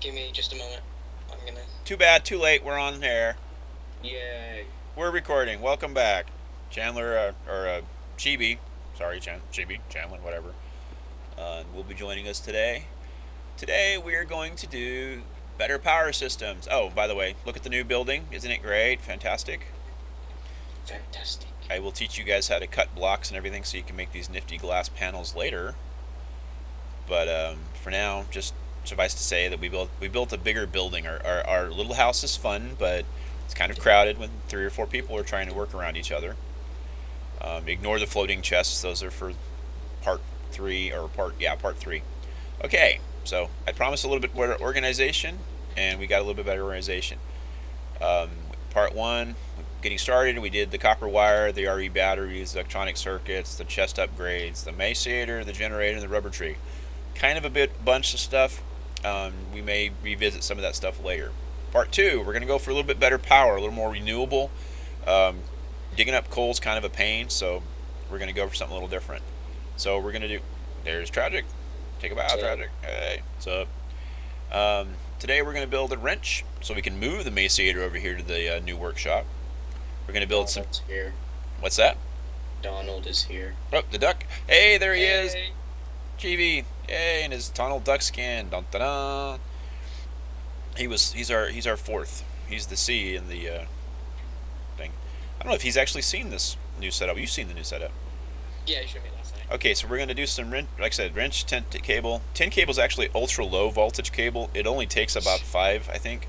Give me just a moment. I'm gonna... Too bad, too late. We're on air. Yay. We're recording. Welcome back, Chandler or Chibi. Sorry, Chibi, Chandler, whatever. Will be joining us today. Today we are going to do better power systems. Oh, by the way, look at the new building. Isn't it great? Fantastic. Fantastic. I will teach you guys how to cut blocks and everything so you can make these nifty glass panels later. But for now, just suffice to say that we built a bigger building. Our little house is fun, but it's kind of crowded when 3 or 4 people are trying to work around each other. Ignore the floating chests; those are for part 3 or part 3. Okay, so I promised a little bit more organization, and we got a little bit better organization. Part 1, getting started, we did the copper wire, the RE batteries, the electronic circuits, the chest upgrades, the emaciator, the generator, and the rubber tree. Kind of a bunch of stuff. We may revisit some of that stuff later. Part 2, we're going to go for a little bit better power, a little more renewable. Digging up coal is kind of a pain, so we're going to go for something a little different. So we're going to do... There's Tragic. Take a bow, Tragic. Hey, what's up? Today we're going to build a wrench so we can move the emaciator over here to the new workshop. We're going to build Donald's here. What's that? Donald is here. Oh, the duck. Hey, there he Hey. is. GB. Yay, in his Donald Duck skin. Dun, dun, dun. He's our fourth. He's the C in the thing. I don't know if he's actually seen this new setup. You've seen the new setup. Yeah, you showed me last night. Okay, so we're going to do some, like I said, wrench, tin cable. Tin cable is actually ultra low voltage cable. It only takes about 5, I think,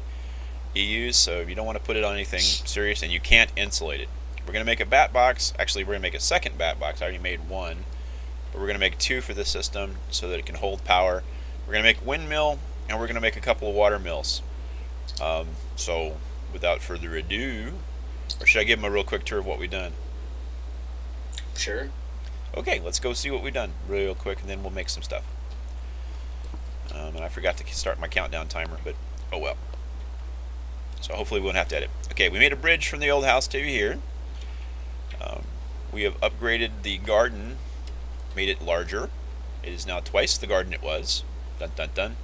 EUs, so you don't want to put it on anything serious, and you can't insulate it. We're going to make a bat box. Actually, we're going to make a second bat box. I already made one, but we're going to make 2 for this system so that it can hold power. We're going to make a windmill, and we're going to make a couple of water mills. So, without further ado, or should I give them a real quick tour of what we've done? Sure. Okay, let's go see what we've done real quick, and then we'll make some stuff. And I forgot to start my countdown timer, but oh well. So hopefully we won't have to edit. Okay, we made a bridge from the old house to here. We have upgraded the garden, made it larger. It is now twice the garden it was. Dun dun dun.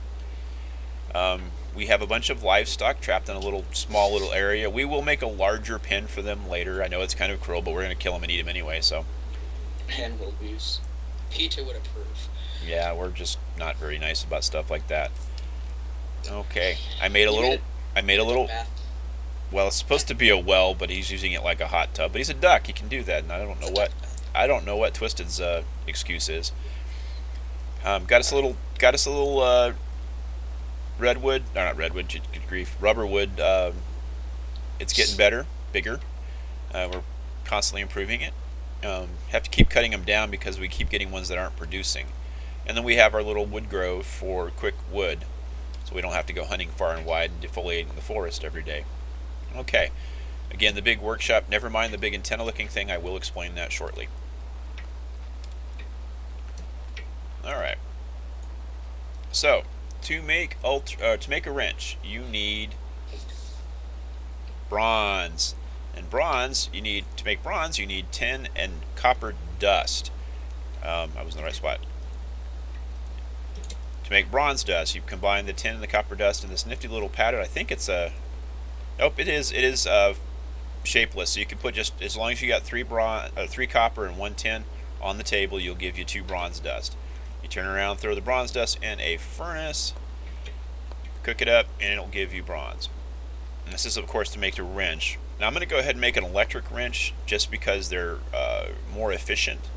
We have a bunch of livestock trapped in a small little area. We will make a larger pen for them later. I know it's kind of cruel, but we're going to kill them and eat them anyway, so. And will use. Peter would approve. Yeah, we're just not very nice about stuff like that. Okay, I made a little. Bath. Well, it's supposed to be a well, but he's using it like a hot tub. But he's a duck; he can do that, and I don't know what Twisted's excuse is. Got us a little redwood. No, not redwood. Good grief, rubber wood. It's getting better, bigger. We're constantly improving it. Have to keep cutting them down because we keep getting ones that aren't producing. And then we have our little wood grove for quick wood, so we don't have to go hunting far and wide and defoliating the forest every day. Okay, again, the big workshop, never mind the big antenna looking thing, I will explain that shortly. Alright, so to make a wrench, you need bronze. And bronze, to make bronze, you need tin and copper dust. I was in the right spot. To make bronze dust, you combine the tin and the copper dust in this nifty little pattern. I think it's a... Nope, it is shapeless. So you can put just, as long as you got 3 copper and 1 tin on the table, you'll give you 2 bronze dust. You turn around, throw the bronze dust in a furnace, cook it up, and it'll give you bronze. And this is, of course, to make the wrench. Now I'm going to go ahead and make an electric wrench just because they're more efficient.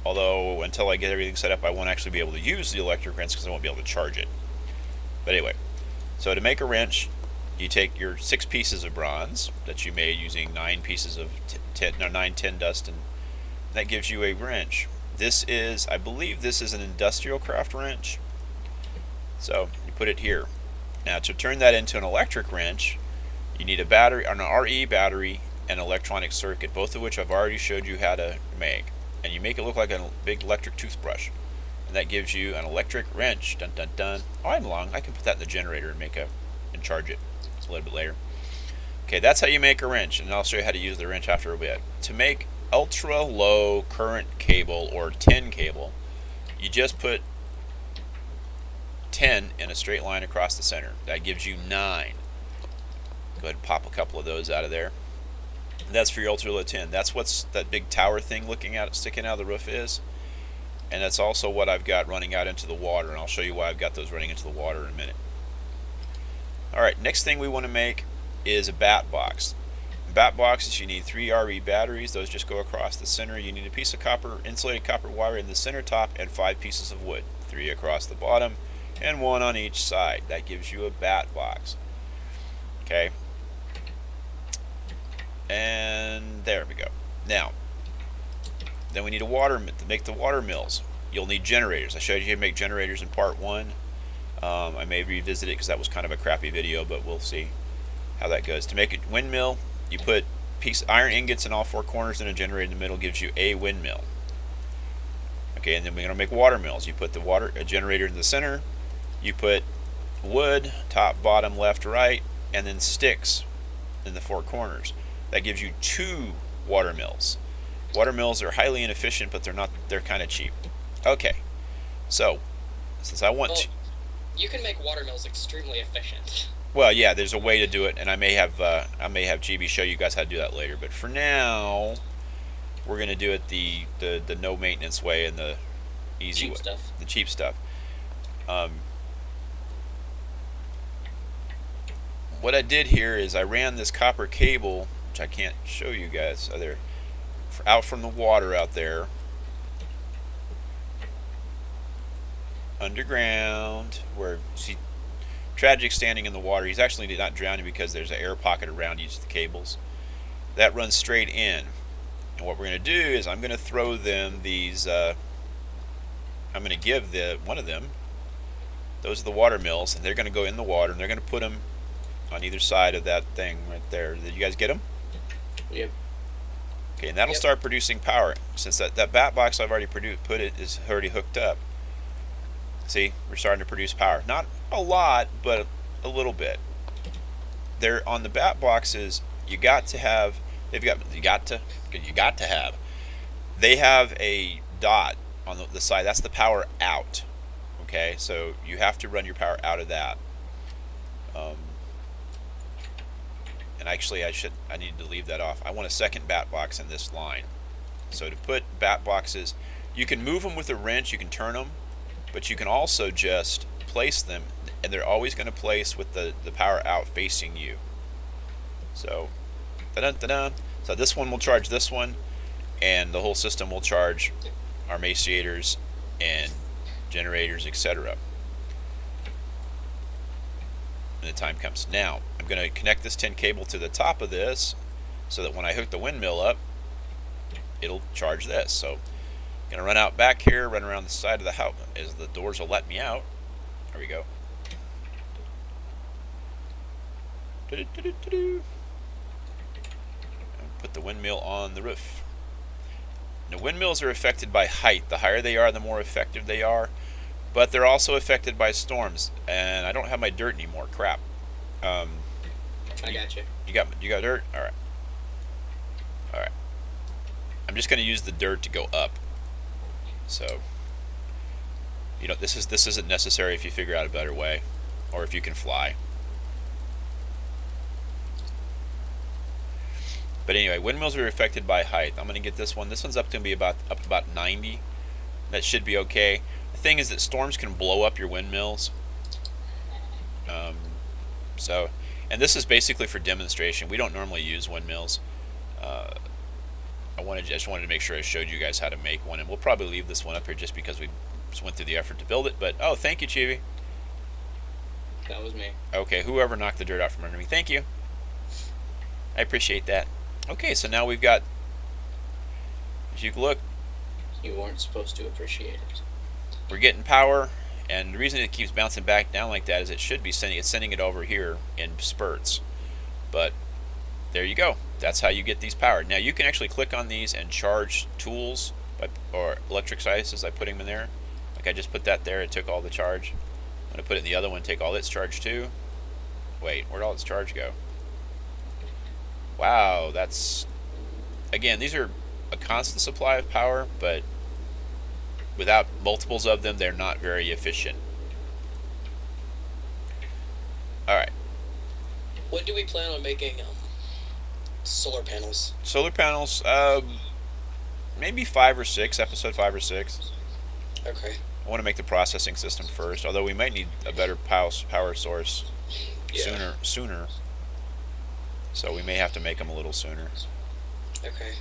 Although, until I get everything set up, I won't actually be able to use the electric wrench because I won't be able to charge it. But anyway, so to make a wrench, you take your 6 pieces of bronze that you made using 9 pieces of 9 tin dust, and that gives you a wrench. This is, I believe this is an industrial craft wrench. So you put it here. Now to turn that into an electric wrench, you need a battery, an RE battery, and electronic circuit, both of which I've already showed you how to make. And you make it look like a big electric toothbrush. And that gives you an electric wrench. Dun dun dun. Oh, I'm long. I can put that in the generator and charge it a little bit later. Okay, that's how you make a wrench, and I'll show you how to use the wrench after a bit. To make ultra low current cable or tin cable, you just put 10 in a straight line across the center. That gives you 9. Go ahead and pop a couple of those out of there. And that's for your ultra-low 10. That's what's that big tower thing sticking out of the roof is. And that's also what I've got running out into the water, and I'll show you why I've got those running into the water in a minute. Alright, next thing we want to make is a bat box. In bat boxes, you need 3 RE batteries. Those just go across the center. You need a piece of insulated copper wire in the center top, and 5 pieces of wood. 3 across the bottom, and 1 on each side. That gives you a bat box. Okay. And there we go. Now, then we need a water to make the water mills. You'll need generators. I showed you how to make generators in part 1. I may revisit it because that was kind of a crappy video, but we'll see how that goes. To make a windmill, you put iron ingots in all 4 corners, and a generator in the middle gives you a windmill. Okay, and then we're going to make water mills. You put a generator in the center, you put wood, top, bottom, left, right, and then sticks in the 4 corners. That gives you 2 water mills. Water mills are highly inefficient, but they're kind of cheap. Okay, so since I want to, you can make water mills extremely efficient. well, yeah, there's a way to do it, and I may have GB show you guys how to do that later. But for now, we're gonna do it the no maintenance way and the easy cheap way, stuff. the cheap stuff. What I did here is I ran this copper cable, which I can't show you guys, out from the water out there, underground, where see Tragic standing in the water. He's actually not drowning because there's an air pocket around each of the cables. That runs straight in. And what we're going to do is I'm going to throw them these, I'm going to give one of them, those are the water mills, and they're going to go in the water, and they're going to put them on either side of that thing right there. Did you guys get them? Yep. Okay, and that'll start producing power. Since that bat box I've already put it is already hooked up. See, we're starting to produce power. Not a lot, but a little bit. They're on the bat boxes. You got to have. They have a dot on the side. That's the power out. Okay, so you have to run your power out of that. And actually, I need to leave that off. I want a second bat box in this line. So to put bat boxes, you can move them with a wrench. You can turn them, but you can also just place them, and they're always going to place with the power out facing you. So, da-dun-da-dun. So this one will charge this one, and the whole system will charge our maciators and generators, etc. when the time comes. Now, I'm going to connect this tin cable to the top of this so that when I hook the windmill up, it'll charge this. So, I'm going to run out back here, run around the side of the house as the doors will let me out. There we go. Put the windmill on the roof. Now, windmills are affected by height. The higher they are, the more effective they are. But they're also affected by storms. And I don't have my dirt anymore. Crap. I got you. You got dirt? All right. All right. I'm just going to use the dirt to go up. So, you know, this isn't necessary if you figure out a better way, or if you can fly. But anyway, windmills are affected by height. I'm going to get this one. This one's up to be about 90. That should be okay. The thing is that storms can blow up your windmills. And this is basically for demonstration. We don't normally use windmills. I just wanted to make sure I showed you guys how to make one, and we'll probably leave this one up here just because we just went through the effort to build it. But oh, thank you, Chibi. That was me. Okay, whoever knocked the dirt out from under me, thank you. I appreciate that. Okay, so now we've got, as you can look, You weren't supposed to appreciate it. we're getting power, and the reason it keeps bouncing back down like that is it should be sending it over here in spurts. But there you go. That's how you get these powered. Now you can actually click on these and charge tools or electric devices by putting them in there. Like I just put that there. It took all the charge. I'm going to put it in the other one, take all its charge too. Wait, where'd all its charge go? Wow, that's... Again, these are a constant supply of power, but without multiples of them, they're not very efficient. All right. What do we plan on making solar panels? Solar panels. Maybe 5 or 6. Episode 5 or 6. Okay. I want to make the processing system first, although we might need a better power source Yeah. sooner. So we may have to make them a little sooner. Okay.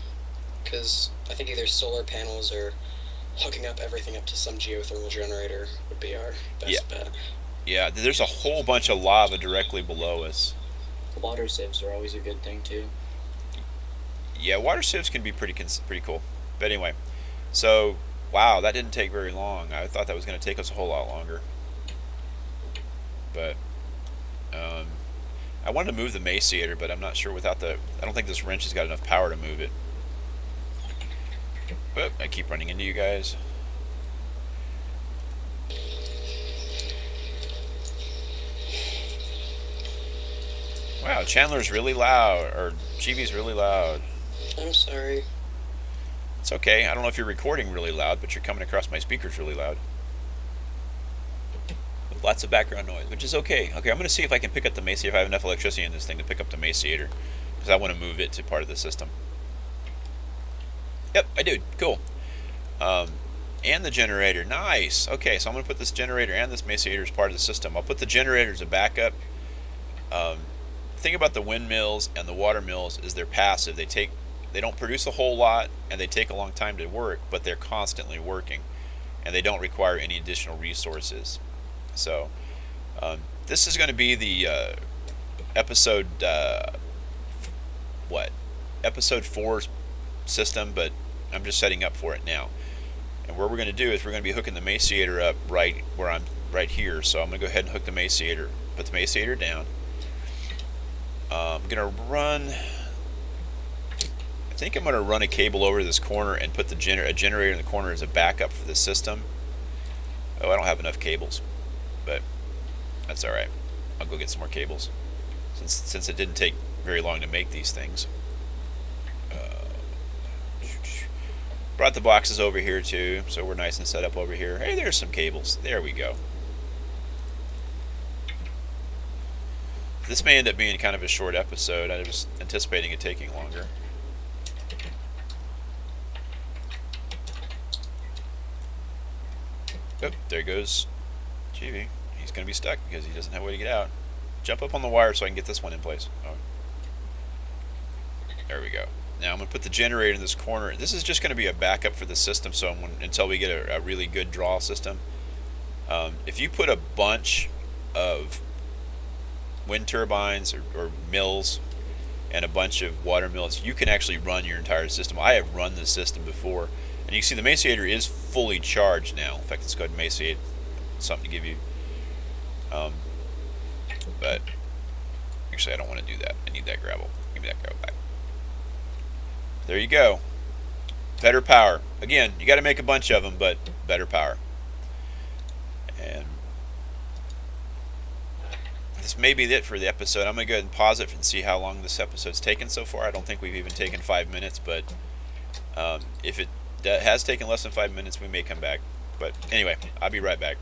Because I think either solar panels or hooking up everything up to some geothermal generator would be our best bet. Yeah, there's a whole bunch of lava directly below us. Water sieves are always a good thing too. Yeah, water sieves can be pretty cool. But anyway, so wow, that didn't take very long. I thought that was going to take us a whole lot longer. But I wanted to move the maciator, but I'm not sure without the. I don't think this wrench has got enough power to move it. But I keep running into you guys. Wow, Chandler's really loud, or Chibi's really loud. I'm sorry. It's okay. I don't know if you're recording really loud, but you're coming across my speakers really loud. With lots of background noise, which is okay. Okay, I'm going to see if I can pick up the maciator, if I have enough electricity in this thing to pick up the maciator. Because I want to move it to part of the system. Yep, I did. Cool. And the generator. Nice. Okay, so I'm going to put this generator and this maciator as part of the system. I'll put the generator as a backup. The thing about the windmills and the water mills is they're passive. They don't produce a whole lot, and they take a long time to work, but they're constantly working, and they don't require any additional resources. So this is going to be the episode episode 4 system, but I'm just setting up for it now. And what we're going to do is we're going to be hooking the maciator up right where I'm right here. So I'm going to go ahead and hook the maciator, put the maciator down. I'm going to run. I think I'm going to run a cable over to this corner and put a generator in the corner as a backup for the system. Oh, I don't have enough cables, but that's all right. I'll go get some more cables since it didn't take very long to make these things. Brought the boxes over here too, so we're nice and set up over here. Hey, there's some cables. There we go. This may end up being kind of a short episode. I was anticipating it taking longer. Oh, there goes Chibi. He's going to be stuck because he doesn't have a way to get out. Jump up on the wire so I can get this one in place. Oh. There we go. Now I'm going to put the generator in this corner. This is just going to be a backup for the system so until we get a really good draw system. If you put a bunch of wind turbines or mills and a bunch of water mills, you can actually run your entire system. I have run this system before. And you can see the maciator is fully charged now. In fact, let's go ahead and maciate something to give you. But actually, I don't want to do that. I need that gravel. Give me that gravel back. There you go. Better power. Again, you got to make a bunch of them, but better power. And this may be it for the episode. I'm going to go ahead and pause it and see how long this episode's taken so far. I don't think we've even taken 5 minutes, but if it has taken less than 5 minutes, we may come back. But anyway, I'll be right back.